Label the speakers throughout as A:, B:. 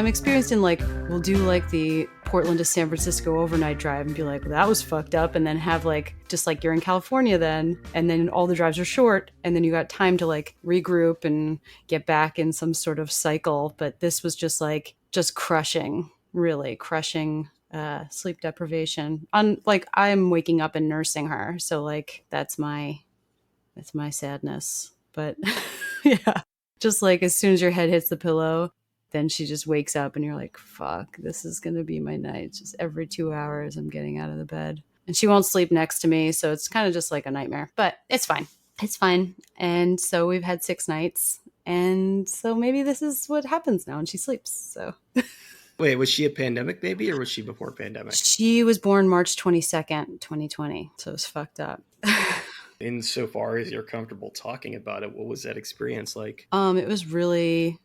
A: I'm experienced in like, we'll do like the Portland to San Francisco overnight drive and be like, well, that was fucked up. And then have like, just like you're in California then, and then all the drives are short. And then you got time to like regroup and get back in some sort of cycle. But this was just like, just crushing, really crushing sleep deprivation. Like I'm waking up and nursing her. So like, that's my sadness. But yeah, just like as soon as your head hits the pillow, then she just wakes up and you're like, fuck, this is going to be my night. Just every 2 hours I'm getting out of the bed. And she won't sleep next to me. So it's kind of just like a nightmare, but it's fine. It's fine. And so we've had 6 nights. And so maybe this is what happens now when she sleeps. So
B: Wait, was she a pandemic baby or was she before pandemic?
A: she was born March 22nd, 2020. So it was fucked up.
B: Insofar as you're comfortable talking about it, what was that experience like?
A: It was really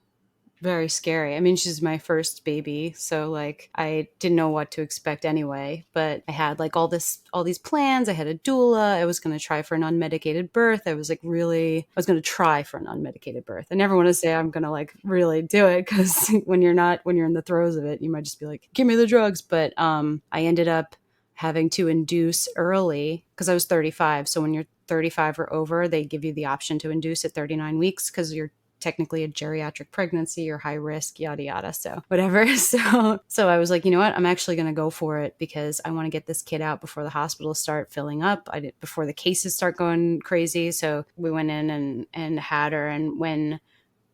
A: very scary. I mean, she's my first baby, so like I didn't know what to expect anyway, but I had like all these plans. I had a doula. I was going to try for an unmedicated birth. I was going to try for an unmedicated birth. I never want to say I'm going to like really do it, cuz when you're in the throes of it, you might just be like, "Give me the drugs." But I ended up having to induce early because I was 35. So when you're 35 or over, they give you the option to induce at 39 weeks because you're technically a geriatric pregnancy or high risk, yada, yada. So whatever. So I was like, you know what? I'm actually going to go for it because I want to get this kid out before the hospitals start filling up. Before the cases start going crazy. So we went in and had her. And when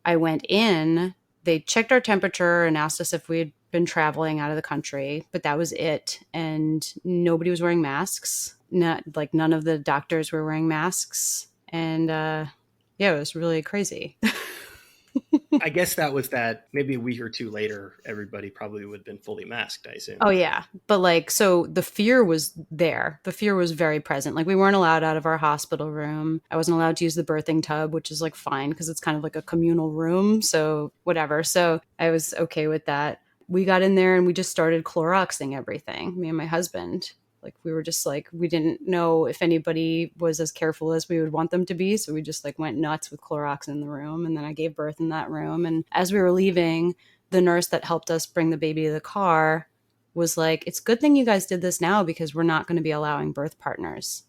A: I went in, they checked our temperature and asked us if we'd been traveling out of the country, but that was it. And nobody was wearing masks. None of the doctors were wearing masks. And yeah, it was really crazy.
B: I guess that was that maybe a week or two later, everybody probably would have been fully masked, I assume.
A: Oh yeah. But like, so the fear was there. The fear was very present. Like we weren't allowed out of our hospital room. I wasn't allowed to use the birthing tub, which is like fine because it's kind of like a communal room. So whatever. So I was okay with that. We got in there and we just started Cloroxing everything, me and my husband. Like we were just like, we didn't know if anybody was as careful as we would want them to be. So we just like went nuts with Clorox in the room. And then I gave birth in that room. And as we were leaving, the nurse that helped us bring the baby to the car was like, it's a good thing you guys did this now because we're not going to be allowing birth partners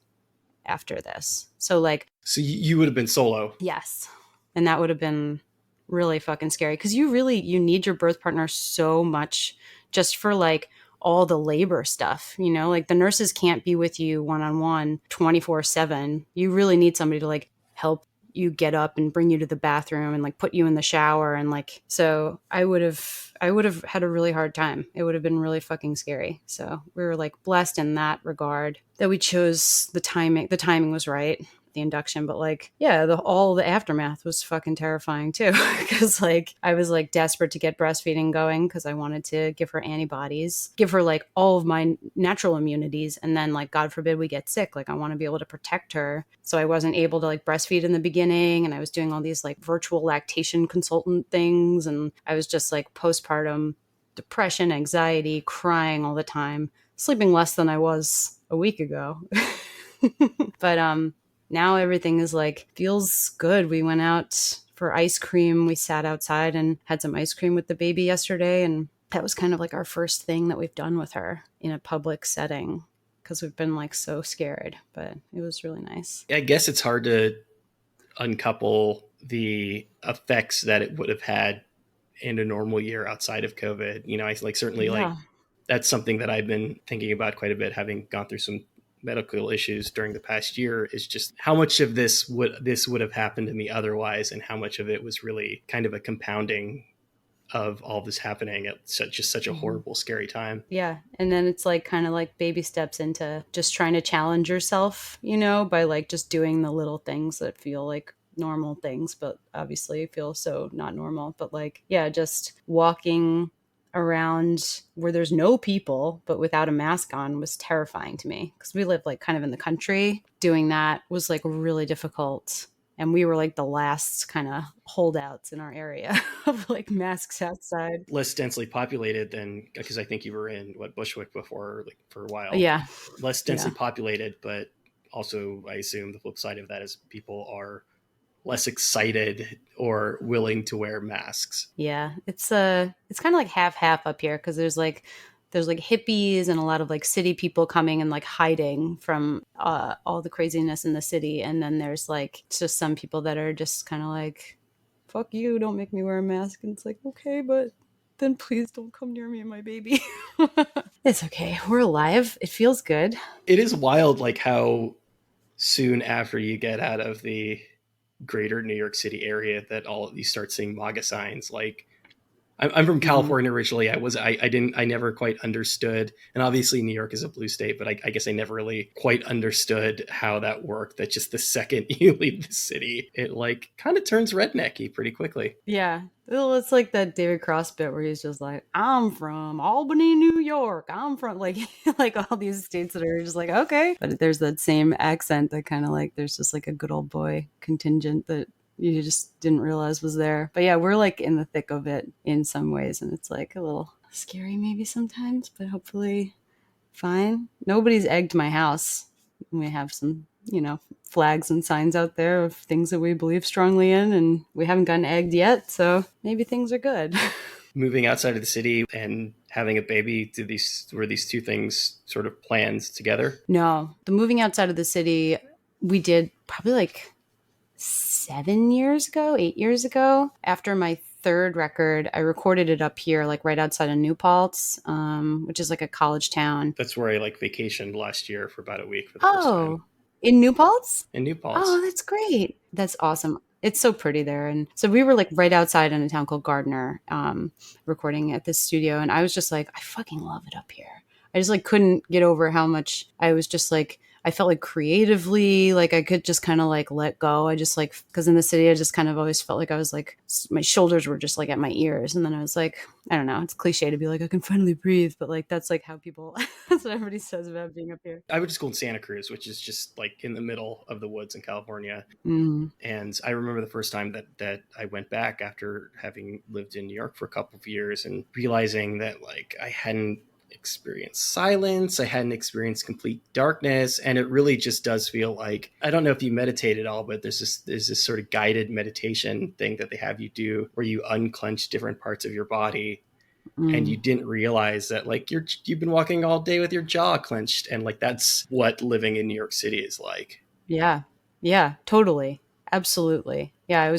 A: after this. So like,
B: so you would have been solo.
A: Yes. And that would have been really fucking scary because you need your birth partner so much just for like all the labor stuff, like the nurses can't be with you one-on-one 24/7. You really need somebody to like help you get up and bring you to the bathroom and like put you in the shower. And like, so I would have had a really hard time. It would have been really fucking scary. So we were like blessed in that regard that we chose the timing. The timing was right, the induction, but like, yeah, all the aftermath was fucking terrifying too. Cause like, I was like desperate to get breastfeeding going cause I wanted to give her antibodies, give her like all of my natural immunities. And then like, God forbid we get sick. Like I want to be able to protect her. So I wasn't able to like breastfeed in the beginning. And I was doing all these like virtual lactation consultant things. And I was just like postpartum depression, anxiety, crying all the time, sleeping less than I was a week ago. But, now everything is like, feels good. We went out for ice cream. We sat outside and had some ice cream with the baby yesterday. And that was kind of like our first thing that we've done with her in a public setting because we've been like so scared, but it was really nice.
B: I guess it's hard to uncouple the effects that it would have had in a normal year outside of COVID. I like certainly like that's something that I've been thinking about quite a bit, having gone through some medical issues during the past year, is just how much of this would have happened to me otherwise, and how much of it was really kind of a compounding of all this happening at such a horrible, scary time.
A: Yeah. And then it's like kind of like baby steps into just trying to challenge yourself, by like just doing the little things that feel like normal things, but obviously feel so not normal. But like, yeah, just walking around where there's no people but without a mask on was terrifying to me because we live like kind of in the country. Doing that was like really difficult, and we were like the last kind of holdouts in our area of like masks outside.
B: Less densely populated than, because I think you were in Bushwick before, like for a while.
A: Yeah,
B: less densely populated, but also I assume the flip side of that is people are less excited or willing to wear masks.
A: Yeah, it's kind of like half half up here because there's like hippies and a lot of like city people coming and like hiding from all the craziness in the city, and then there's like just some people that are just kind of like, "Fuck you, don't make me wear a mask," and it's like, okay, but then please don't come near me and my baby. It's okay, we're alive. It feels good.
B: It is wild, like how soon after you get out of the greater New York City area that all you start seeing MAGA signs. Like I'm from
A: Hmm.
B: California originally. I never quite understood, and obviously New York is a blue state, but I guess I never really quite understood how that worked. That just the second you leave the city, it like kind of turns rednecky pretty quickly.
A: Yeah. Well, it's like that David Cross bit where he's just like, "I'm from Albany, New York. I'm from," like like all these states that are just like, okay. But there's that same accent that kind of like there's just like a good old boy contingent that you just didn't realize was there. But yeah, we're like in the thick of it in some ways, and it's like a little scary maybe sometimes, but hopefully fine. Nobody's egged my house. We have some, flags and signs out there of things that we believe strongly in, and we haven't gotten egged yet, so maybe things are good.
B: Moving outside of the city and having a baby, were these two things sort of planned together?
A: No, the moving outside of the city, we did probably like 7 years ago, 8 years ago. After my third record, I recorded it up here, like right outside of New Paltz, which is like a college town.
B: That's where I like vacationed last year for about a week for the first time
A: Oh, in New Paltz?
B: in New
A: Oh,
B: Paltz.
A: that's great. That's awesome. It's so pretty there. And so we were like right outside in a town called Gardner, recording at this studio. And I was just like, I fucking love it up here. I just like couldn't get over how much I was just like, I felt like creatively, like I could just kind of like let go. I just like, because in the city, I just kind of always felt like I was like, my shoulders were just like at my ears. And then I was like, I don't know, it's cliche to be like, I can finally breathe. But like, that's like how people, that's what everybody says about being up here.
B: I went to school in Santa Cruz, which is just like in the middle of the woods in California.
A: Mm,
B: And I remember the first time that I went back after having lived in New York for a couple of years and realizing that like I hadn't experienced silence, I hadn't experienced complete darkness, and it really just does feel like, I don't know if you meditate at all, but there's this sort of guided meditation thing that they have you do where you unclench different parts of your body, and you
A: mm.
B: didn't realize that like you've been walking all day with your jaw clenched, and like that's what living in New York City is like.
A: Yeah. Yeah, totally. Absolutely. Yeah,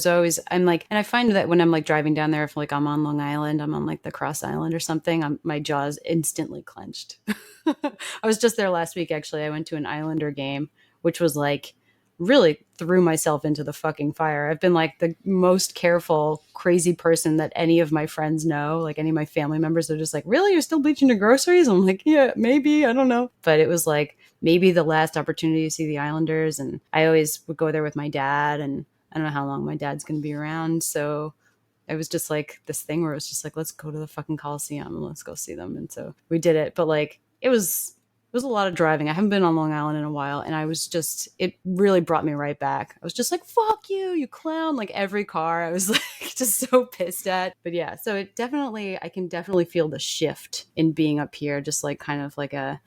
A: I'm like, and I find that when I'm like driving down there, if like I'm on Long Island, I'm on like the Cross Island or something, my jaw's instantly clenched. I was just there last week, actually. I went to an Islander game, which was like really threw myself into the fucking fire. I've been like the most careful, crazy person that any of my friends know. Like any of my family members are just like, really? You're still bleaching your groceries? I'm like, yeah, maybe. I don't know. But it was like, maybe the last opportunity to see the Islanders. And I always would go there with my dad, and I don't know how long my dad's going to be around. So it was just like this thing where it was just like, let's go to the fucking Coliseum and let's go see them. And so we did it. But like, it was a lot of driving. I haven't been on Long Island in a while, and it really brought me right back. I was just like, fuck you, you clown. Like every car, I was like just so pissed at. But yeah, so I can definitely feel the shift in being up here, just like kind of like a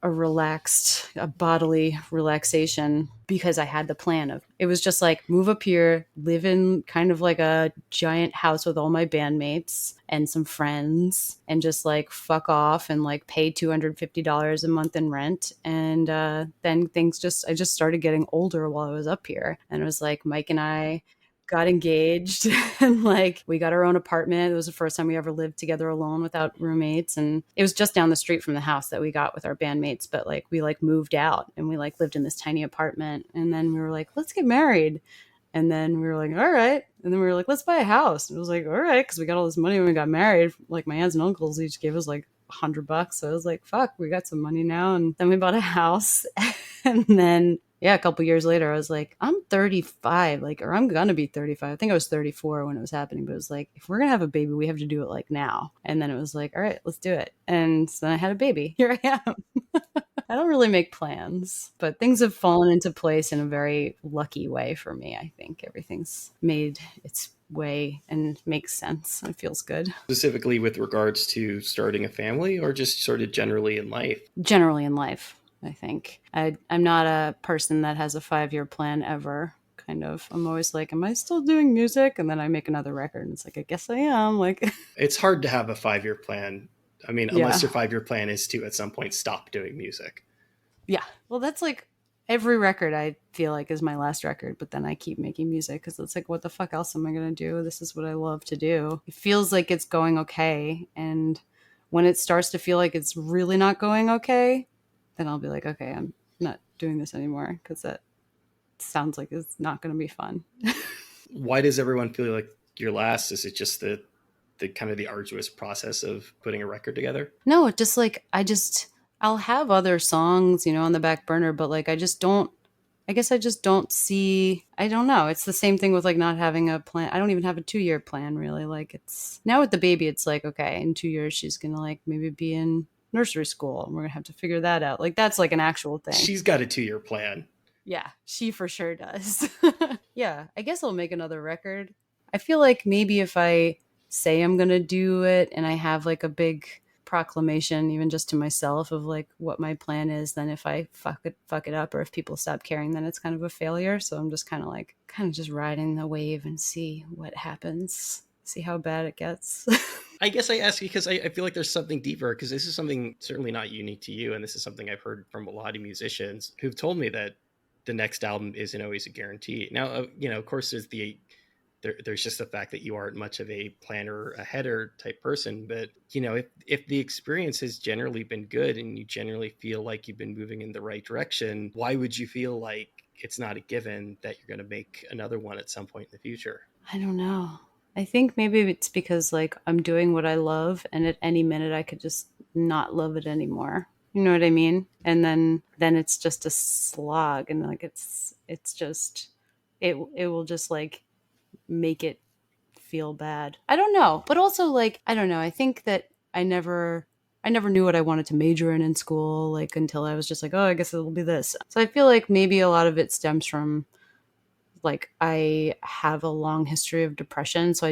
A: relaxed, a bodily relaxation, because I had the plan of, it was just like move up here, live in kind of like a giant house with all my bandmates and some friends, and just like fuck off and like pay $250 a month in rent. And then I just started getting older while I was up here. And it was like Mike and I got engaged and like we got our own apartment. It was the first time we ever lived together alone without roommates, and it was just down the street from the house that we got with our bandmates. But like we like moved out and we like lived in this tiny apartment, and then we were like, let's get married. And then we were like, all right. And then we were like, let's buy a house. And it was like, all right, because we got all this money when we got married. Like my aunts and uncles each gave us like $100. So I was like, fuck, we got some money now. And then we bought a house. And then yeah, a couple years later, I was like, I'm 35, like, or I'm gonna be 35. I think I was 34 when it was happening, but it was like, if we're gonna have a baby, we have to do it like now. And then it was like, all right, let's do it. And so then I had a baby. Here I am. I don't really make plans, but things have fallen into place in a very lucky way for me. I think everything's made its way and makes sense. It feels good.
B: Specifically with regards to starting a family, or just sort of generally in life?
A: Generally in life, I think. I'm not a person that has a 5-year plan ever, kind of. I'm always like, am I still doing music? And then I make another record and it's like, I guess I am. Like,
B: It's hard to have a 5-year plan. I mean, unless
A: yeah.
B: your 5-year plan is to at some point stop doing music.
A: Yeah. Well, that's like every record I feel like is my last record, but then I keep making music because it's like, what the fuck else am I going to do? This is what I love to do. It feels like it's going okay. And when it starts to feel like it's really not going okay, then I'll be like, okay, I'm not doing this anymore because that sounds like it's not going to be fun.
B: Why does everyone feel like you're last? Is it just the kind of the arduous process of putting a record together?
A: No, it just like I'll have other songs, on the back burner, but like I guess I just don't see I don't know. It's the same thing with like not having a plan. I don't even have a 2-year plan really. Like it's now with the baby, it's like, okay, in 2 years she's gonna like maybe be in nursery school and we're gonna have to figure that out. Like that's like an actual thing.
B: She's got a 2-year plan.
A: Yeah, she for sure does. Yeah, I guess I'll make another record. I feel like maybe if I say I'm going to do it and I have like a big proclamation even just to myself of like what my plan is, then if I fuck it up or if people stop caring, then it's kind of a failure. So I'm just kind of just riding the wave and see what happens. See how bad it gets.
B: I guess I ask you because I feel like there's something deeper, because this is something certainly not unique to you. And this is something I've heard from a lot of musicians who've told me that the next album isn't always a guarantee. Now, of course, there's just the fact that you aren't much of a planner, a header type person. But, if the experience has generally been good and you generally feel like you've been moving in the right direction, why would you feel like it's not a given that you're going to make another one at some point in the future?
A: I don't know. I think maybe it's because like I'm doing what I love and at any minute I could just not love it anymore. You know what I mean? And then it's just a slog and like it's just it will just like make it feel bad. I don't know. But also like I don't know. I think that I never knew what I wanted to major in school like until I was just like, "Oh, I guess it'll be this." So I feel like maybe a lot of it stems from like I have a long history of depression, so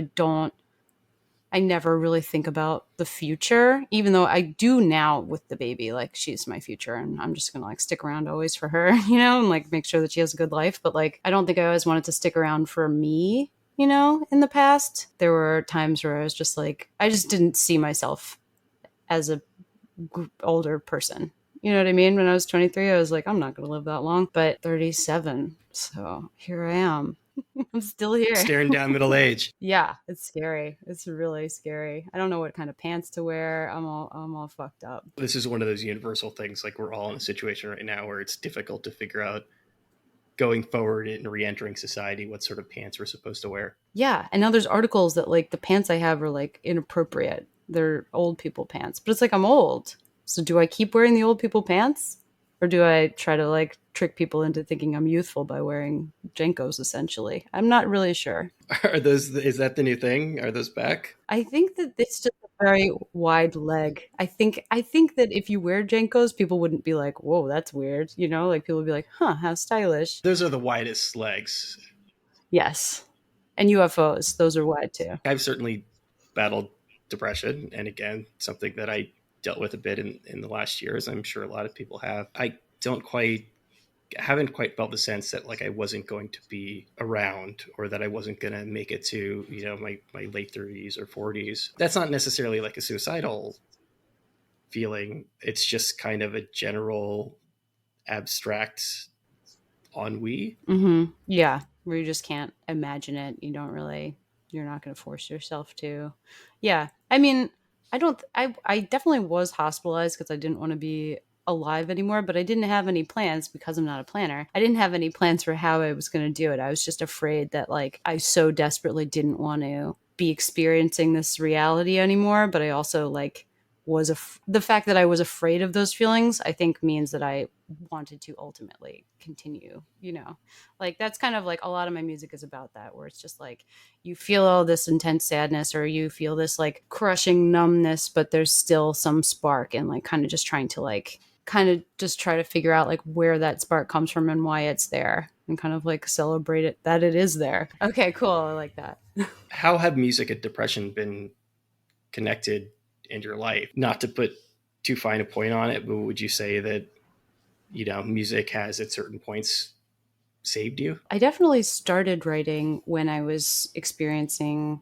A: I never really think about the future, even though I do now with the baby. Like she's my future and I'm just gonna like stick around always for her, and like make sure that she has a good life. But like I don't think I always wanted to stick around for me, in the past. There were times where I was just like I just didn't see myself as a older person. You know what I mean? When I was 23, I was like, I'm not going to live that long, but 37. So here I am. I'm still here.
B: Staring down middle age.
A: Yeah, it's scary. It's really scary. I don't know what kind of pants to wear. I'm all fucked up.
B: This is one of those universal things. Like, we're all in a situation right now where it's difficult to figure out going forward and re-entering society what sort of pants we're supposed to wear.
A: Yeah, and now there's articles that like the pants I have are like inappropriate. They're old people pants. But it's like I'm old. So do I keep wearing the old people pants? Or do I try to like trick people into thinking I'm youthful by wearing Jenkos essentially? I'm not really sure.
B: Is that the new thing? Are those back?
A: I think that it's just a very wide leg. I think that if you wear Jenkos, people wouldn't be like, "Whoa, that's weird." Like people would be like, "Huh, how stylish."
B: Those are the widest legs.
A: Yes. And UFOs, those are wide too.
B: I've certainly battled depression, and again, something that I dealt with a bit in the last year, as I'm sure a lot of people have. I don't quite haven't quite felt the sense that like I wasn't going to be around, or that I wasn't going to make it to my late 30s or 40s. That's not necessarily like a suicidal feeling. It's just kind of a general abstract ennui.
A: Yeah, where you just can't imagine it. You're not going to force yourself to. Yeah. I mean, I don't, I definitely was hospitalized because I didn't want to be alive anymore, but I didn't have any plans because I'm not a planner. I didn't have any plans for how I was going to do it. I was just afraid that like I so desperately didn't want to be experiencing this reality anymore, but I also like the fact that I was afraid of those feelings, I think means that I wanted to ultimately continue, like that's kind of like a lot of my music is about that, where it's just like you feel all this intense sadness or you feel this like crushing numbness, but there's still some spark, and like kind of just try to figure out like where that spark comes from and why it's there, and kind of like celebrate it that it is there. Okay, cool. I like that.
B: How have music and depression been connected in your life? Not to put too fine a point on it, but would you say that music has at certain points saved you?
A: I definitely started writing when I was experiencing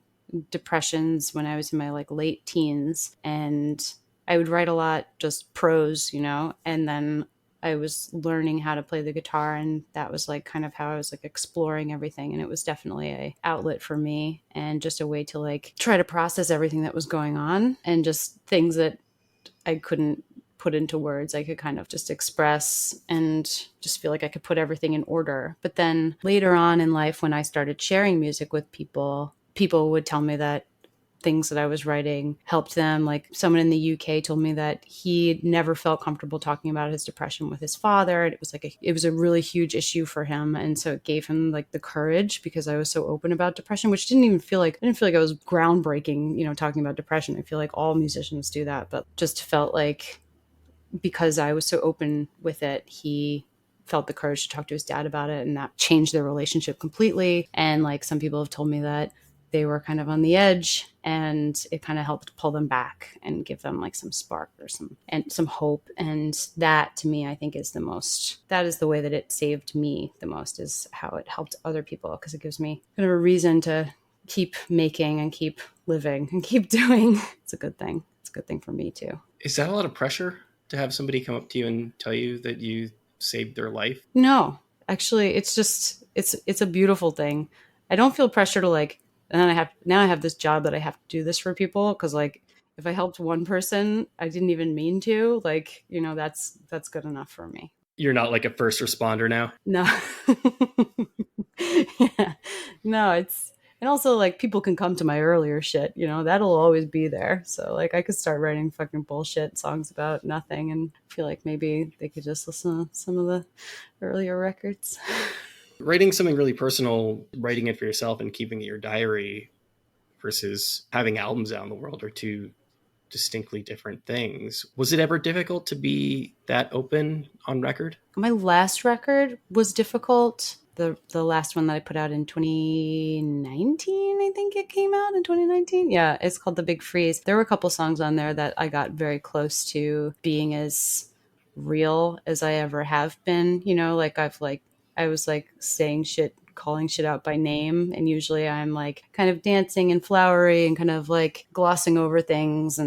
A: depressions when I was in my like late teens, and I would write a lot just prose, and then I was learning how to play the guitar, and that was like kind of how I was like exploring everything, and it was definitely a outlet for me and just a way to like try to process everything that was going on and just things that I couldn't put into words. I could kind of just express and just feel like I could put everything in order. But then later on in life, when I started sharing music with people, people would tell me that things that I was writing helped them. Like someone in the UK told me that he never felt comfortable talking about his depression with his father. And it was like it was a really huge issue for him. And so it gave him like the courage because I was so open about depression, which I didn't feel like I was groundbreaking, talking about depression. I feel like all musicians do that, but just felt like because I was so open with it, he felt the courage to talk to his dad about it, and that changed their relationship completely. And like some people have told me that they were kind of on the edge, and it kind of helped pull them back and give them like some spark or some hope. And that to me, I think that is the way that it saved me the most, is how it helped other people, because it gives me kind of a reason to keep making and keep living and keep doing. It's a good thing. It's a good thing for me too.
B: Is that a lot of pressure to have somebody come up to you and tell you that you saved their life?
A: No, actually, it's a beautiful thing. I don't feel pressure to like. And then I have this job that I have to do this for people, because like if I helped one person, I didn't even mean to. Like that's good enough for me.
B: You're not like a first responder now.
A: No, yeah, no, it's. And also, like, people can come to my earlier shit, that'll always be there. So, like, I could start writing fucking bullshit songs about nothing and feel like maybe they could just listen to some of the earlier records.
B: Writing something really personal, writing it for yourself and keeping it your diary versus having albums out in the world are two distinctly different things. Was it ever difficult to be that open on record?
A: My last record was difficult. The last one that I put out in 2019, I think it came out in 2019. Yeah, it's called The Big Freeze. There were a couple songs on there that I got very close to being as real as I ever have been. Like I was like saying shit, calling shit out by name, and usually I'm like kind of dancing and flowery and kind of like glossing over things,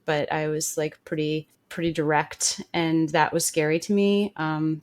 A: but I was like pretty direct, and that was scary to me.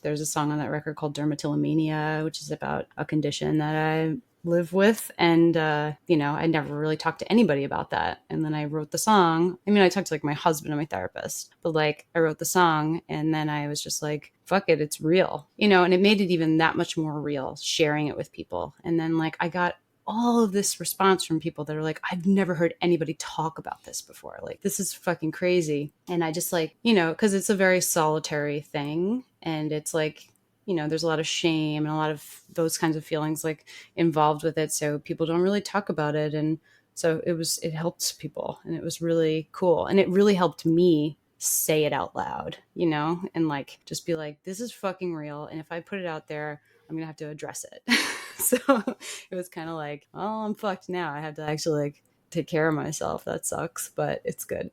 A: There's a song on that record called Dermatillomania, which is about a condition that I live with, and I never really talked to anybody about that. And then I wrote the song. I mean, I talked to like my husband and my therapist, but like I wrote the song, and then I was just like, fuck it, it's real, and it made it even that much more real sharing it with people. And then like I got all of this response from people that are like, I've never heard anybody talk about this before. Like, this is fucking crazy. And I just like, because it's a very solitary thing. And it's like, there's a lot of shame and a lot of those kinds of feelings like involved with it. So people don't really talk about it. And so it helped people, and it was really cool. And it really helped me say it out loud, and like just be like, this is fucking real. And if I put it out there, I'm going to have to address it. So it was kind of like, well, I'm fucked now. I have to actually like take care of myself. That sucks, but it's good.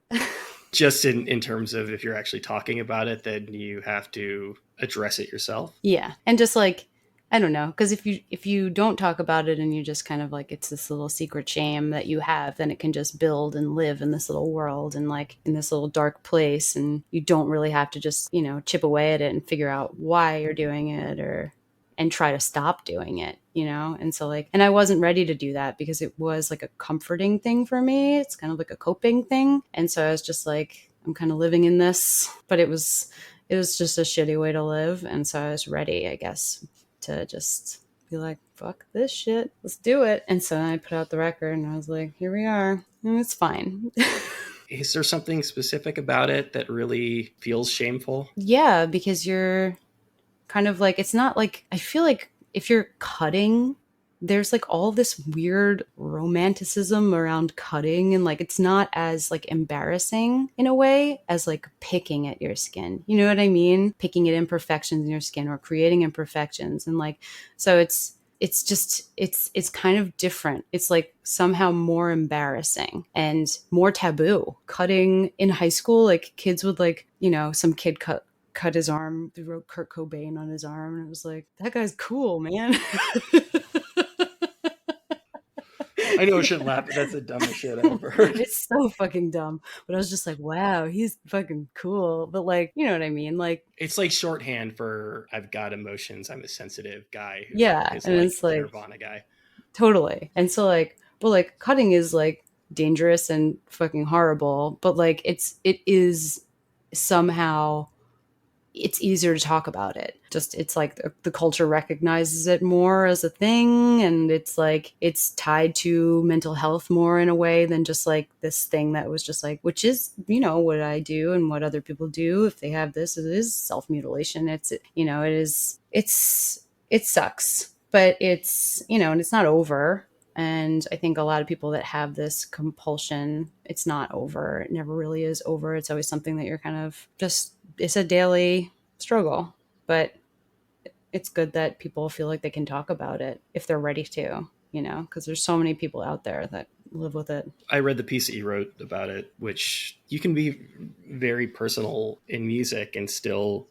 B: Just in terms of if you're actually talking about it, then you have to address it yourself.
A: Yeah. And just like, I don't know, because if you don't talk about it and you just kind of like, it's this little secret shame that you have, then it can just build and live in this little world and like in this little dark place, and you don't really have to just chip away at it and figure out why you're doing it and try to stop doing it, and so like, and I wasn't ready to do that because it was like a comforting thing for me. It's kind of like a coping thing, and so I was just like, I'm kind of living in this, but it was just a shitty way to live, and so I was ready, I guess, to just be like, fuck this shit, let's do it. And so I put out the record, and I was like, here we are, and it's fine.
B: Is there something specific about it that really feels shameful?
A: Yeah, because you're kind of like, it's not like, I feel like if you're cutting, there's like all this weird romanticism around cutting, and like it's not as like embarrassing in a way as like picking at your skin. You know what I mean? Picking at imperfections in your skin or creating imperfections. And like, so it's just it's kind of different. It's like somehow more embarrassing and more taboo. Cutting in high school, like kids would like, some kid cut his arm. They wrote Kurt Cobain on his arm, and it was like, that guy's cool, man.
B: I know I shouldn't laugh, but that's the dumbest shit I ever heard.
A: It's so fucking dumb. But I was just like, wow, he's fucking cool. But like, you know what I mean? Like,
B: It's like shorthand for I've got emotions. I'm a sensitive guy who
A: yeah.
B: is
A: And
B: like
A: it's
B: a
A: like,
B: Nirvana guy.
A: totally. And so like, but like cutting is like dangerous and fucking horrible. But like, it is somehow it's easier to talk about it. Just it's like the culture recognizes it more as a thing, and it's like it's tied to mental health more in a way than just like this thing that was just like, which is, you know, what I do and what other people do if they have this. It is self-mutilation. It's, you know, it sucks, but it's, you know, and it's not over. And I think a lot of people that have this compulsion, it's not over. It never really is over. It's always something that you're kind of just, it's a daily struggle. But it's good that people feel like they can talk about it if they're ready to, you know, because there's so many people out there that live with it.
B: I read the piece that you wrote about it, which you can be very personal in music and still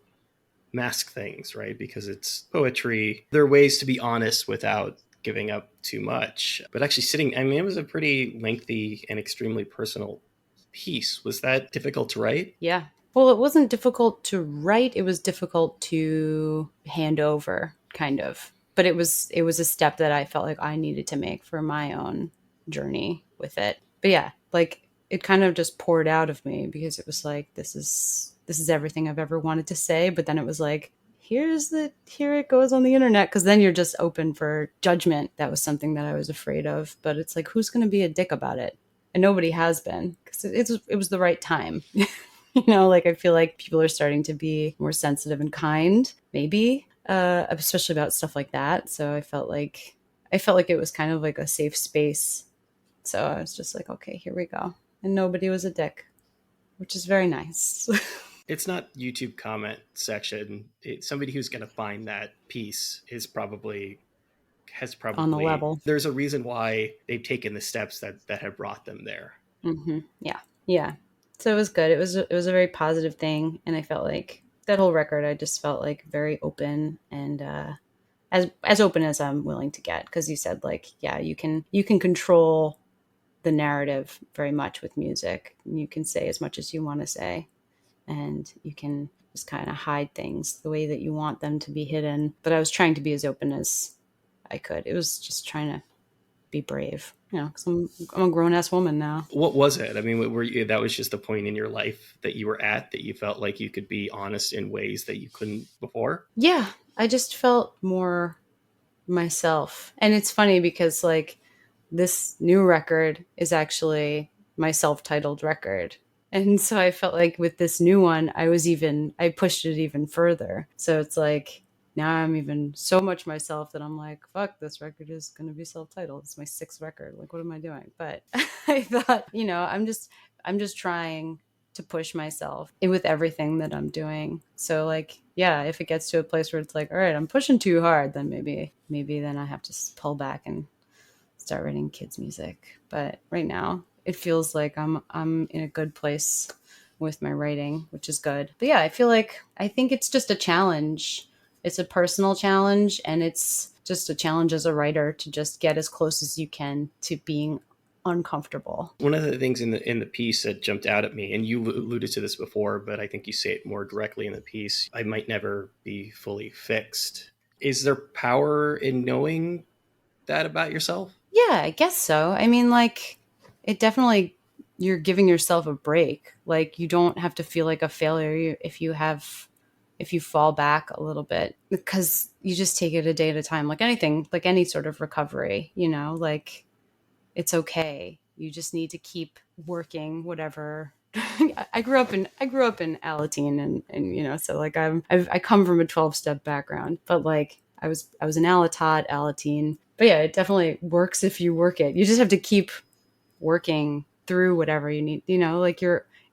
B: mask things, right? Because it's poetry. There are ways to be honest without giving up too much. But actually, sitting, I mean, it was a pretty lengthy and extremely personal piece. Was that difficult to write?
A: Yeah. Well, it wasn't difficult to write. It was difficult to hand over, kind of. But it was a step that I felt like I needed to make for my own journey with it. But yeah, like it kind of just poured out of me because it was like this is everything I've ever wanted to say, but then it was like here it goes on the internet, because then you're just open for judgment. That was something that I was afraid of, but it's like, who's going to be a dick about it? And nobody has been, because it was the right time. You know, like I feel like people are starting to be more sensitive and kind, maybe, especially about stuff like that. So I felt like it was kind of like a safe space. So I was just like, okay, here we go. And nobody was a dick, which is very nice.
B: It's not YouTube comment section. Somebody who's going to find that piece is probably has
A: On the
B: probably
A: level.
B: there's a reason why they've taken the steps that have brought them there.
A: Yeah. Yeah. So it was good. It was a very positive thing, and I felt like that whole record, I just felt like very open, and as open as I'm willing to get, because you said like, yeah, you can control the narrative very much with music. You can say as much as you want to say, and you can just kind of hide things the way that you want them to be hidden. But I was trying to be as open as I could. It was just trying to be brave, you know, because I'm a grown ass woman now.
B: What was it? I mean, were you, that was just the point in your life that you were at that you felt like you could be honest in ways that you couldn't before?
A: Yeah, I just felt more myself. And it's funny because like this new record is actually my self-titled record. And so I felt like with this new one, I pushed it even further. So it's like now I'm even so much myself that I'm like, fuck, this record is going to be self-titled. It's my sixth record. Like, what am I doing? But I thought, you know, I'm just trying to push myself with everything that I'm doing. So like, yeah, if it gets to a place where it's like, all right, I'm pushing too hard, then maybe then I have to pull back and start writing kids music. But right now, it feels like I'm in a good place with my writing, which is good. But yeah, I think it's just a challenge. It's a personal challenge, and it's just a challenge as a writer to just get as close as you can to being uncomfortable.
B: One of the things in the piece that jumped out at me, and you alluded to this before, but I think you say it more directly in the piece, I might never be fully fixed. Is there power in knowing that about yourself?
A: Yeah, I guess so. I mean, like, it definitely, you're giving yourself a break. Like, you don't have to feel like a failure if you fall back a little bit, because you just take it a day at a time, like anything, like any sort of recovery, you know, like it's okay. You just need to keep working whatever. I grew up in Alateen, and you know, so like I come from a 12-step background, but like I was an Alatot, Alateen. But yeah, it definitely works if you work it. You just have to keep working through whatever you need, you know, like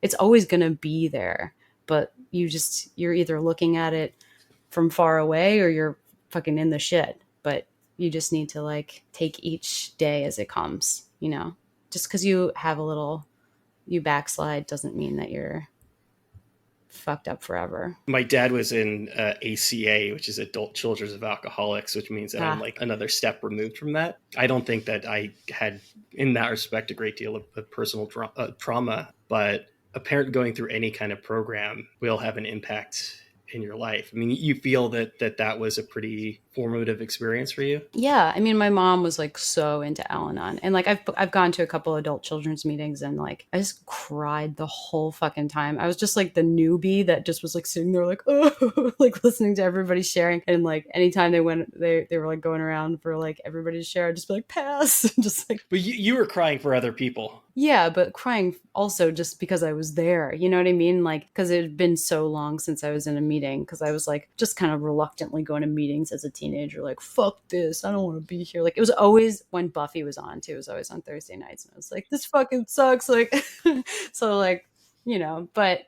A: it's always going to be there, but you're either looking at it from far away or you're fucking in the shit. But you just need to like take each day as it comes, you know. Just because you backslide doesn't mean that you're fucked up forever.
B: My dad was in ACA, which is Adult Children of Alcoholics, which means that I'm
A: Ah,
B: like another step removed from that. I don't think that I had, in that respect, a great deal of personal trauma, but a parent going through any kind of program will have an impact in your life. I mean, you feel that was a pretty formative experience for you.
A: yeah, I mean, my mom was like so into Al-Anon, and like I've gone to a couple adult children's meetings, and like I just cried the whole fucking time. I was just like the newbie that just was like sitting there like oh, like listening to everybody sharing, and like anytime they were like going around for like everybody to share, I'd just be like pass, just like
B: But you were crying for other people.
A: yeah, but crying also just because I was there. You know what I mean? Like, because it had been so long since I was in a meeting, because I was like just kind of reluctantly going to meetings as a teenager, like, fuck this. I don't want to be here. Like, it was always when Buffy was on, too. It was always on Thursday nights. And I was like, this fucking sucks. Like, so, like, but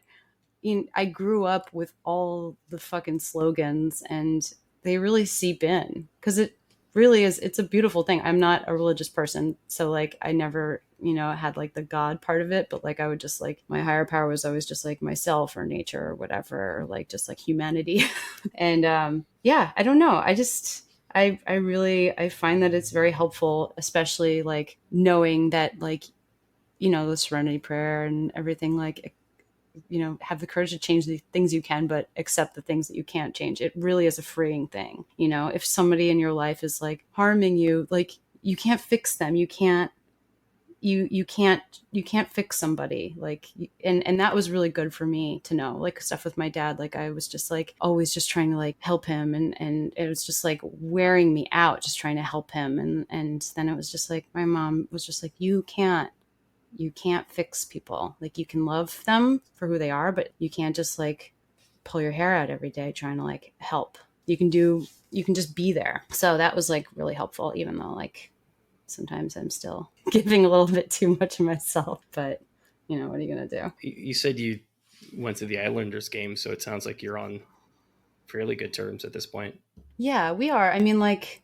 A: I grew up with all the fucking slogans and they really seep in because it really is. It's a beautiful thing. I'm not a religious person. So, like, I never, had like the God part of it, but like, I would just like my higher power was always just like myself or nature or whatever, or like just like humanity. And yeah, I don't know. I really, I find that it's very helpful, especially like knowing that, like, the serenity prayer and everything, like, have the courage to change the things you can, but accept the things that you can't change. It really is a freeing thing. If somebody in your life is like harming you, like, you can't fix them. You can't fix somebody, like, and that was really good for me to know, like, stuff with my dad. Like, I was just like always just trying to like help him, and it was just like wearing me out just trying to help him, and then it was just like my mom was just like, you can't fix people. Like, you can love them for who they are, but you can't just like pull your hair out every day trying to like help. You can just be there. So that was like really helpful, even though like sometimes I'm still giving a little bit too much of myself, but what are you going to do?
B: You said you went to the Islanders game, so it sounds like you're on fairly good terms at this point.
A: Yeah, we are. I mean, like,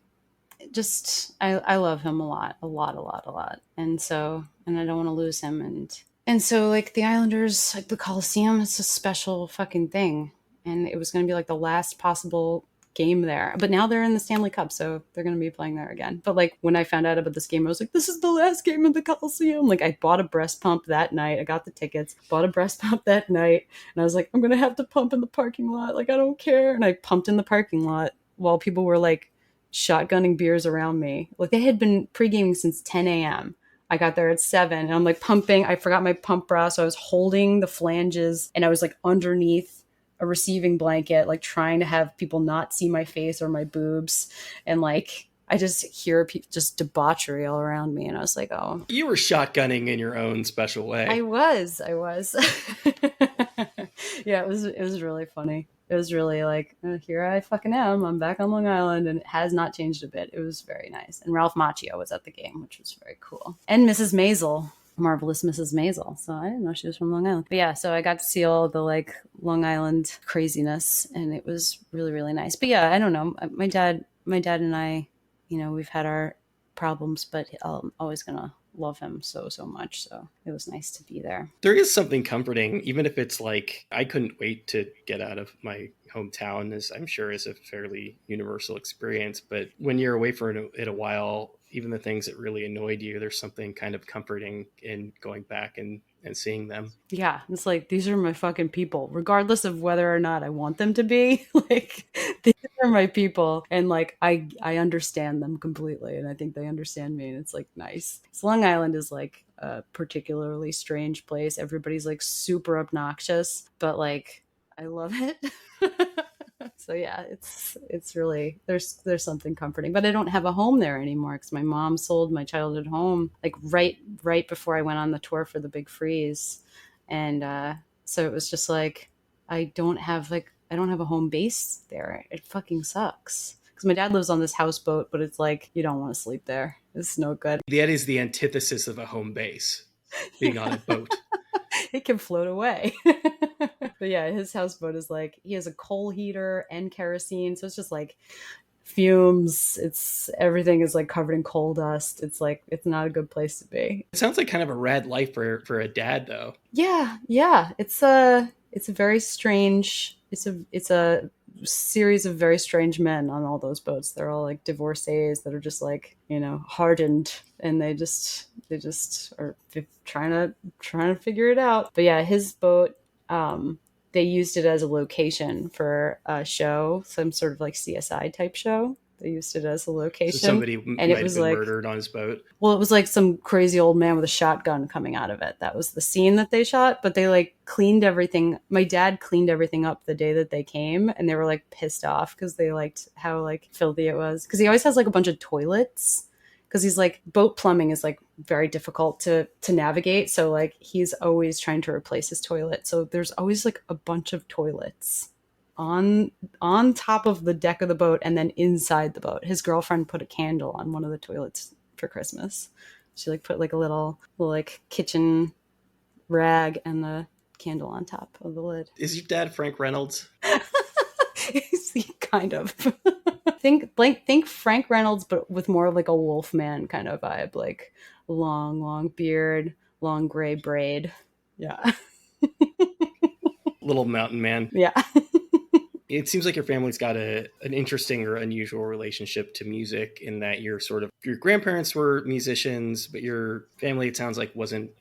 A: just I love him a lot, a lot, a lot, a lot. And I don't want to lose him. And so, like, the Islanders, like the Coliseum, it's a special fucking thing. And it was going to be like the last possible game there. But now they're in the Stanley Cup, so they're going to be playing there again. But like, when I found out about this game, I was like, this is the last game of the Coliseum. Like, I bought a breast pump that night. I got the tickets, bought a breast pump that night. And I was like, I'm going to have to pump in the parking lot. Like, I don't care. And I pumped in the parking lot while people were like shotgunning beers around me. Like, they had been pre-gaming since 10 a.m. I got there at 7 and I'm like pumping. I forgot my pump bra. So I was holding the flanges and I was like underneath a receiving blanket, like trying to have people not see my face or my boobs. And like, I just hear just debauchery all around me. And I was like, oh,
B: You were shotgunning in your own special
A: I
B: way.
A: was. Yeah, it was really funny. It was really like, here I fucking am. I'm back on Long Island, and it has not changed a bit. It was very nice. And Ralph Macchio was at the game, which was very cool. And Mrs. Maisel, marvelous Mrs. Maisel. So I didn't know she was from Long Island. But yeah, so I got to see all the like Long Island craziness, and it was really, really nice. But yeah, I don't know. My dad and I, we've had our problems, but I'm always gonna love him so, so much. So it was nice to be there.
B: There is something comforting, even if it's like I couldn't wait to get out of my hometown, as I'm sure is a fairly universal experience. But when you're away for it a while, even the things that really annoyed you, there's something kind of comforting in going back and seeing them.
A: Yeah, it's like these are my fucking people, regardless of whether or not I want them to be. Like, these are my people, and like I understand them completely, and I think they understand me, and it's like nice. So Long Island is like a particularly strange place. Everybody's like super obnoxious, but like I love it. So yeah, it's really there's something comforting. But I don't have a home there anymore because my mom sold my childhood home like right before I went on the tour for the Big Freeze, and so it was just like I don't have a home base there. It fucking sucks because my dad lives on this houseboat, but it's like you don't want to sleep there. It's no good.
B: That is the antithesis of a home base, being on a boat.
A: It can float away. But yeah, his houseboat is like he has a coal heater and kerosene, so it's just like fumes. It's everything is like covered in coal dust. It's like it's not a good place to be.
B: It sounds like kind of a rad life for a dad, though.
A: Yeah, yeah. It's it's a very strange, it's a series of very strange men on all those boats. They're all like divorcees that are just like, hardened, and they just are trying to figure it out. But yeah, his boat, they used it as a location for a show, some sort of like CSI type show. They used it as a
B: So
A: location,
B: somebody
A: and it
B: might have
A: was
B: been
A: like,
B: murdered on his boat.
A: well, it was like some crazy old man with a shotgun coming out of it. That was the scene that they shot, but they like cleaned everything. My dad cleaned everything up the day that they came, and they were like pissed off because they liked how like filthy it was. Because he always has like a bunch of toilets. Because he's like, boat plumbing is like very difficult to navigate, so like he's always trying to replace his toilet. So there's always like a bunch of toilets on on top of the deck of the boat, and then inside the boat. His girlfriend put a candle on one of the toilets for Christmas. She like put like a little like kitchen rag and the candle on top of the lid.
B: Is your dad Frank Reynolds?
A: Kind of. Think Frank Reynolds, but with more of like a Wolfman kind of vibe, like long beard, long gray braid. Yeah.
B: Little mountain man.
A: Yeah.
B: It seems like your family's got an interesting or unusual relationship to music in that your grandparents were musicians, but your family, it sounds like, wasn't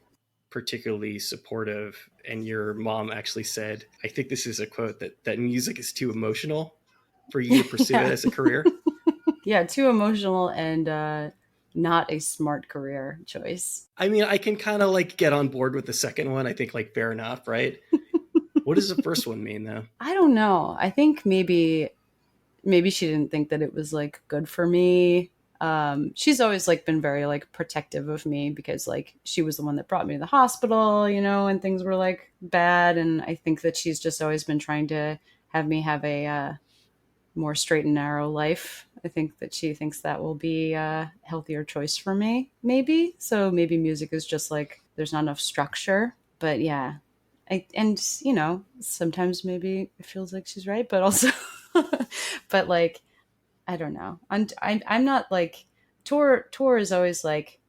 B: particularly supportive. And your mom actually said, I think this is a quote, that music is too emotional for you to pursue it
A: Yeah.
B: as a career.
A: Yeah, too emotional and not a smart career choice.
B: I mean, I can kind of like get on board with the second one. I think like fair enough, right? What does the first one mean though?
A: I don't know. I think maybe she didn't think that it was like good for me. She's always like been very like protective of me because like she was the one that brought me to the hospital, and things were like bad. And I think that she's just always been trying to have me have a more straight and narrow life. I think that she thinks that will be a healthier choice for me, maybe. So maybe music is just like there's not enough structure. But yeah, and sometimes maybe it feels like she's right, but also, but like I don't know. I'm not like tour is always like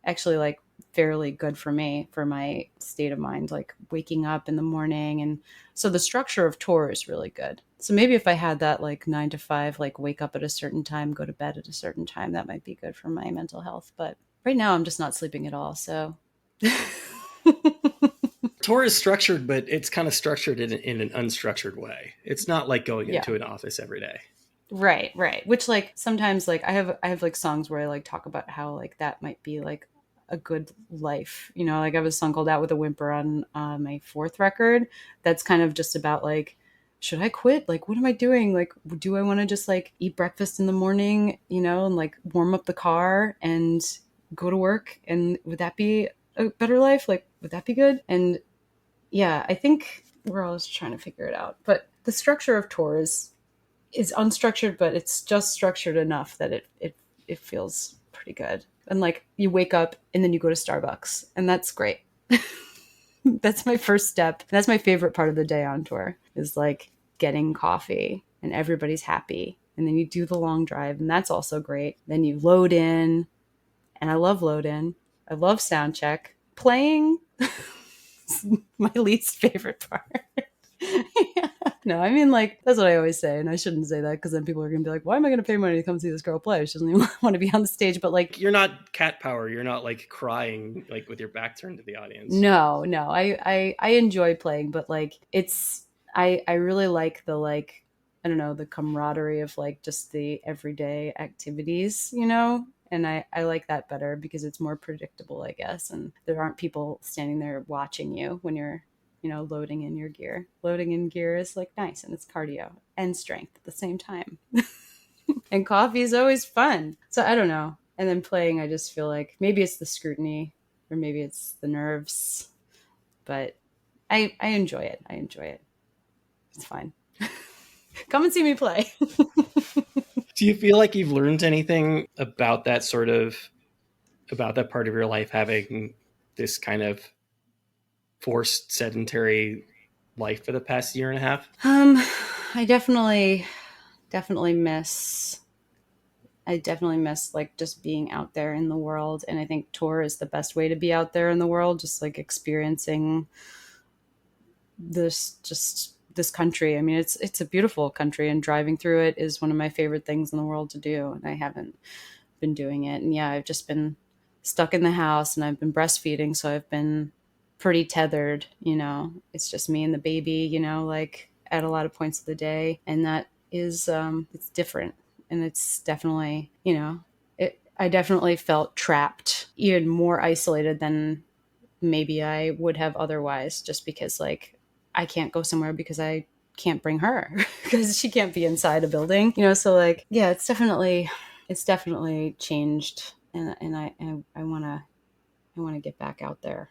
A: actually like fairly good for me for my state of mind, like waking up in the morning. And so the structure of tour is really good. So maybe if I had that like 9 to 5, like wake up at a certain time, go to bed at a certain time, that might be good for my mental health. But right now I'm just not sleeping at all. So
B: Tour is structured, but it's kind of structured in an unstructured way. It's not like going
A: yeah.
B: into an office every day.
A: Right. Which like sometimes like I have like songs where I like talk about how like that might be like a good life. Like I have a song called Out with a Whimper on my fourth record. That's kind of just about like, should I quit? Like, what am I doing? Like, do I want to just like eat breakfast in the morning, and like warm up the car and go to work? And would that be a better life? Like, would that be good? And yeah, I think we're always trying to figure it out. But the structure of tours is unstructured, but it's just structured enough that it feels pretty good. And like you wake up and then you go to Starbucks, and that's great. That's my first step. That's my favorite part of the day on tour is like getting coffee and everybody's happy. And then you do the long drive, and that's also great. Then you load in, and I love load in. I love sound check. Playing is my least favorite part. Yeah. No, I mean, like, that's what I always say. And I shouldn't say that because then people are going to be like, why am I going to pay money to come see this girl play? She doesn't even want to be on the stage. But, like,
B: You're not cat power. You're not like crying like with your back turned to the audience.
A: no. I enjoy playing, but, like, I really like the, like, I don't know, the camaraderie of, like, just the everyday activities, And I like that better because it's more predictable, I guess. And there aren't people standing there watching you when you're loading in your gear. Loading in gear is like nice and it's cardio and strength at the same time. And coffee is always fun. So I don't know. And then playing, I just feel like maybe it's the scrutiny or maybe it's the nerves, but I enjoy it. I enjoy it. It's fine. Come and see me play.
B: Do you feel like you've learned anything about about that part of your life, having this kind of forced sedentary life for the past year and a half?
A: I definitely miss I definitely miss like just being out there in the world. And I think tour is the best way to be out there in the world, just like experiencing this country. I mean, it's a beautiful country, and driving through it is one of my favorite things in the world to do. And I haven't been doing it. And yeah, I've just been stuck in the house, and I've been breastfeeding, so I've been pretty tethered. It's just me and the baby. Like at a lot of points of the day, and that is it's different, and it's definitely I definitely felt trapped, even more isolated than maybe I would have otherwise, just because like I can't go somewhere because I can't bring her because she can't be inside a building, so like yeah, it's definitely changed, and I want to get back out there,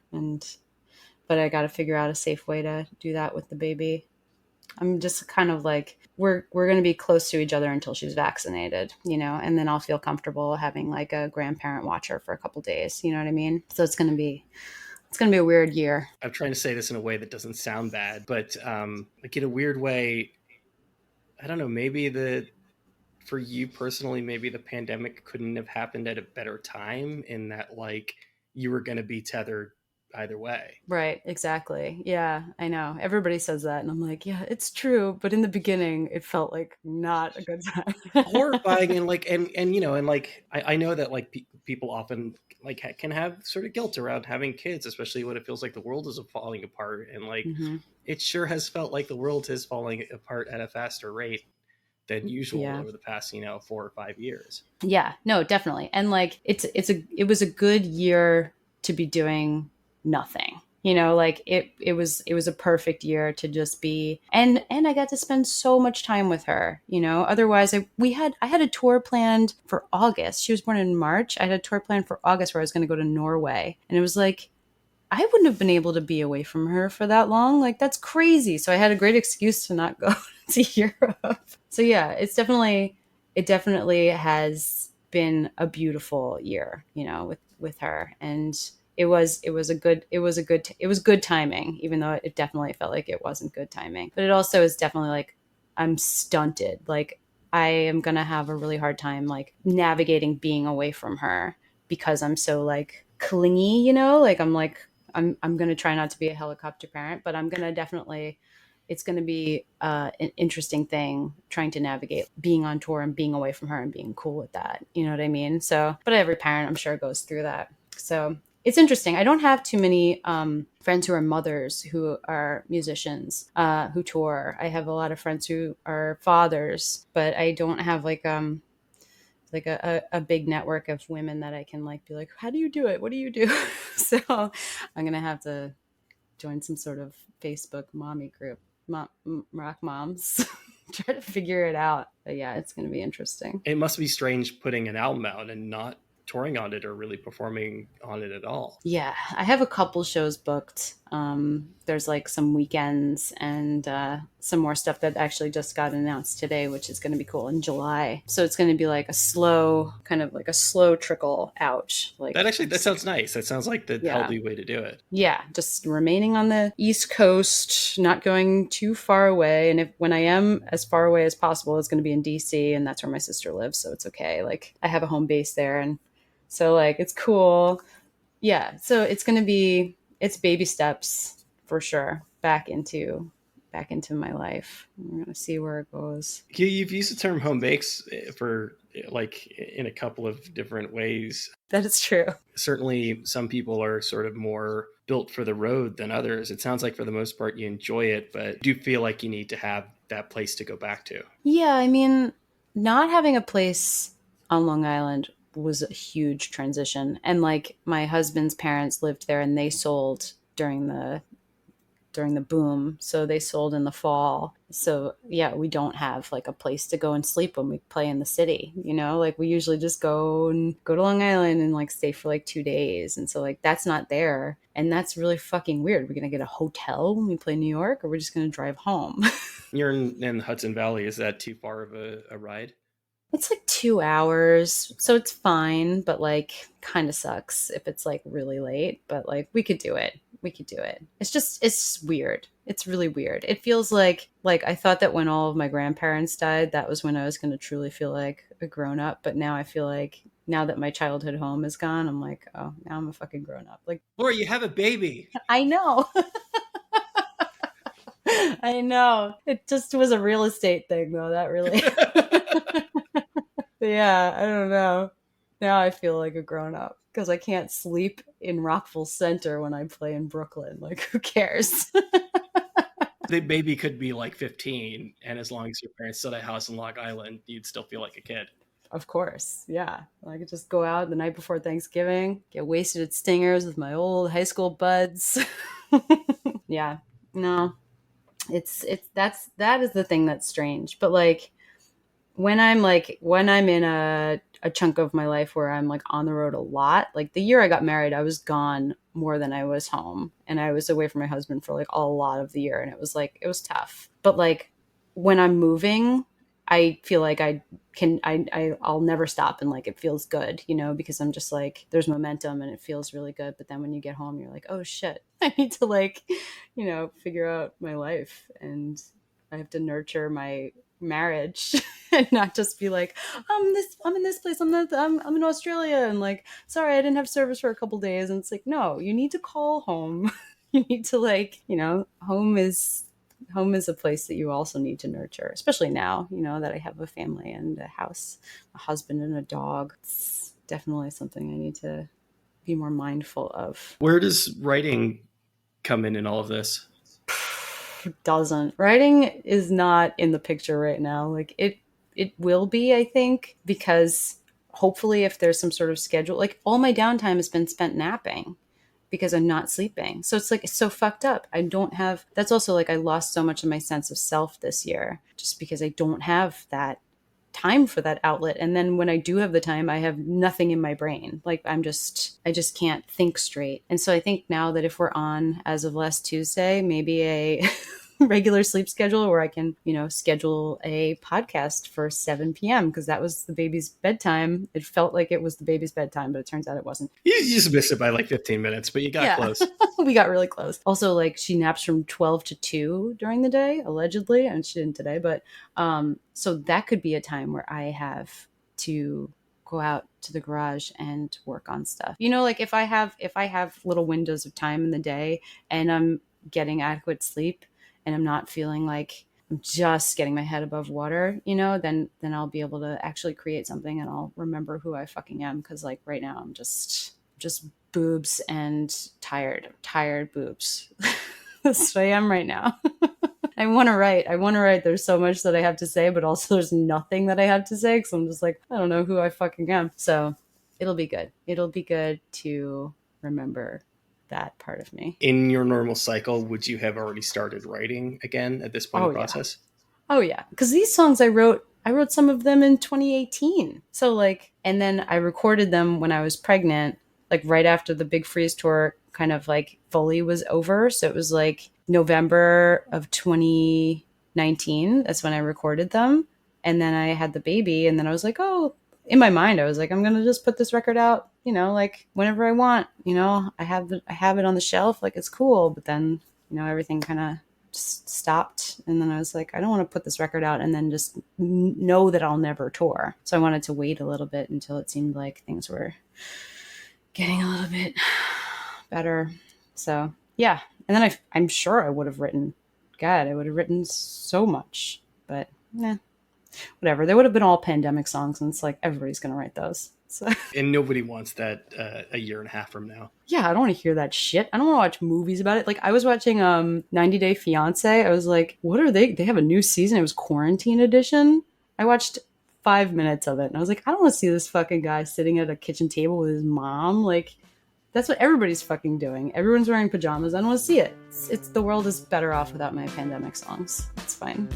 A: but I got to figure out a safe way to do that with the baby. I'm just kind of like we're going to be close to each other until she's vaccinated, and then I'll feel comfortable having like a grandparent watch her for a couple days, you know what I mean? So it's going to be a weird year.
B: I'm trying to say this in a way that doesn't sound bad, but like in a weird way, I don't know, maybe for you personally, maybe the pandemic couldn't have happened at a better time in that like you were going to be tethered either way.
A: Right, exactly. Yeah, I know. Everybody says that, and I'm like, yeah, it's true. But in the beginning, it felt like not a good time.
B: Horrifying and like and and like I know that like people often like can have sort of guilt around having kids, especially when it feels like the world is falling apart, and like
A: Hmm.
B: it sure has felt like the world is falling apart at a faster rate than usual
A: Yeah.
B: over the past 4 or 5 years.
A: Yeah, no, definitely. And like it was a good year to be doing nothing. Like it was a perfect year to just be, and I got to spend so much time with her. Otherwise I had a tour planned for August. She was born in March. I had a tour planned for August where I was going to go to Norway. And it was like I wouldn't have been able to be away from her for that long. Like that's crazy. So I had a great excuse to not go to Europe. So yeah, it definitely has been a beautiful year, with her. And it was good timing, even though it definitely felt like it wasn't good timing. But it also is definitely like I'm stunted. Like I am gonna have a really hard time like navigating being away from her because I'm so like clingy, like I'm gonna try not to be a helicopter parent, but I'm gonna definitely it's gonna be an interesting thing trying to navigate being on tour and being away from her and being cool with that. You know what I mean? So, but every parent I'm sure goes through that. So it's interesting. I don't have too many friends who are mothers who are musicians who tour. I have a lot of friends who are fathers, but I don't have like a big network of women that I can like be like, how do you do it? What do you do? So I'm gonna have to join some sort of Facebook mommy group, rock moms, try to figure it out. But yeah, it's gonna be interesting.
B: It must be strange putting an album out and not touring on it or really performing on it at all.
A: Yeah, I have a couple shows booked. There's like some weekends and some more stuff that actually just got announced today, which is going to be cool in July. So it's going to be like a slow trickle out.
B: That
A: Like,
B: actually that sounds nice. That sounds like the
A: yeah,
B: healthy way to do it.
A: yeah, just remaining on the East Coast, not going too far away. And if when I am as far away as possible, it's going to be in DC, and that's where my sister lives, so it's okay. Like I have a home base there, and so like it's cool. Yeah, so it's baby steps for sure back into my life. We're gonna see where it goes.
B: You've used the term home bakes for like in a couple of different ways.
A: That is true.
B: Certainly, some people are sort of more built for the road than others. It sounds like for the most part you enjoy it, but do you feel like you need to have that place to go back to?
A: Yeah, I mean, not having a place on Long Island was a huge transition. And like my husband's parents lived there and they sold during the boom. So they sold in the fall. So yeah, we don't have like a place to go and sleep when we play in the city, like we usually just go to Long Island and like stay for like 2 days. And so like that's not there. And that's really fucking weird. We're going to get a hotel when we play New York, or we're just going to drive home.
B: You're in the Hudson Valley. Is that too far of a ride?
A: It's like 2 hours, so it's fine, but like kind of sucks if it's like really late. But like we could do it. We could do it. It's weird. It's really weird. It feels like I thought that when all of my grandparents died, that was when I was going to truly feel like a grown up. But now I feel like now that my childhood home is gone, I'm like, oh, now I'm a fucking grown up. Like
B: Laura, you have a baby.
A: I know. I know. It just was a real estate thing, though. That really. Yeah, I don't know. Now I feel like a grown up because I can't sleep in Rockville Center when I play in Brooklyn. Like, who cares?
B: They baby could be like 15, and as long as your parents still had a house in Long Island, you'd still feel like a kid.
A: Of course. Yeah. I could just go out the night before Thanksgiving, get wasted at Stingers with my old high school buds. Yeah. No, that is the thing that's strange. But when I'm in a chunk of my life where I'm like on the road a lot, like the year I got married, I was gone more than I was home, and I was away from my husband for like a lot of the year, and it was tough. But like when I'm moving, I feel like I'll never stop, and like it feels good, because I'm just like there's momentum and it feels really good. But then when you get home, you're like, oh shit, I need to like, figure out my life, and I have to nurture my marriage and not just be like, I'm in this place, I'm in Australia, and like, sorry, I didn't have service for a couple days. And it's like, no, you need to call home. You need to like, home is a place that you also need to nurture, especially now, that I have a family and a house, a husband and a dog. It's definitely something I need to be more mindful of.
B: Where does writing come in all of this?
A: Doesn't. Writing is not in the picture right now. Like it will be, I think, because hopefully if there's some sort of schedule, like all my downtime has been spent napping because I'm not sleeping. So it's like it's so fucked up. I don't have That's also like I lost so much of my sense of self this year just because I don't have that time for that outlet. And then when I do have the time, I have nothing in my brain. Like I just can't think straight. And so I think now that if we're on, as of last Tuesday, maybe a regular sleep schedule where I can, schedule a podcast for 7 p.m. because that was the baby's bedtime. It felt like it was the baby's bedtime, but it turns out it wasn't.
B: You just missed it by like 15 minutes, but you got
A: Yeah.
B: close.
A: We got really close. Also, like she naps from 12 to 2 during the day, allegedly, and she didn't today, but so that could be a time where I have to go out to the garage and work on stuff. Like if I have little windows of time in the day and I'm getting adequate sleep and I'm not feeling like I'm just getting my head above water, then I'll be able to actually create something and I'll remember who I fucking am. Cause like right now I'm just boobs and tired boobs. That's what I am right now. I want to write. There's so much that I have to say, but also there's nothing that I have to say because I'm just like, I don't know who I fucking am. So it'll be good. It'll be good to remember that part of me.
B: In your normal cycle, would you have already started writing again at this point in
A: Oh
B: the
A: yeah.
B: process?
A: Oh yeah. Because these songs I wrote some of them in 2018. So like, and then I recorded them when I was pregnant, like right after the Big Freeze tour kind of like fully was over. So it was like November of 2019. That's when I recorded them. And then I had the baby. And then I was like, oh, in my mind, I was like, I'm going to just put this record out, like whenever I want, I have it on the shelf. Like it's cool. But then, everything kind of stopped. And then I was like, I don't want to put this record out and then just know that I'll never tour. So I wanted to wait a little bit until it seemed like things were getting a little bit better. So yeah. And then I'm sure I would have written, God, I would have written so much, but whatever. They would have been all pandemic songs, and it's like everybody's going to write those. So.
B: And nobody wants that a year and a half from now.
A: Yeah, I don't want to hear that shit. I don't want to watch movies about it. Like I was watching 90 Day Fiance. I was like, what are they? They have a new season. It was Quarantine Edition. I watched 5 minutes of it, and I was like, I don't want to see this fucking guy sitting at a kitchen table with his mom. Like, that's what everybody's fucking doing. Everyone's wearing pajamas. I don't want to see it. It's the world is better off without my pandemic songs. It's fine.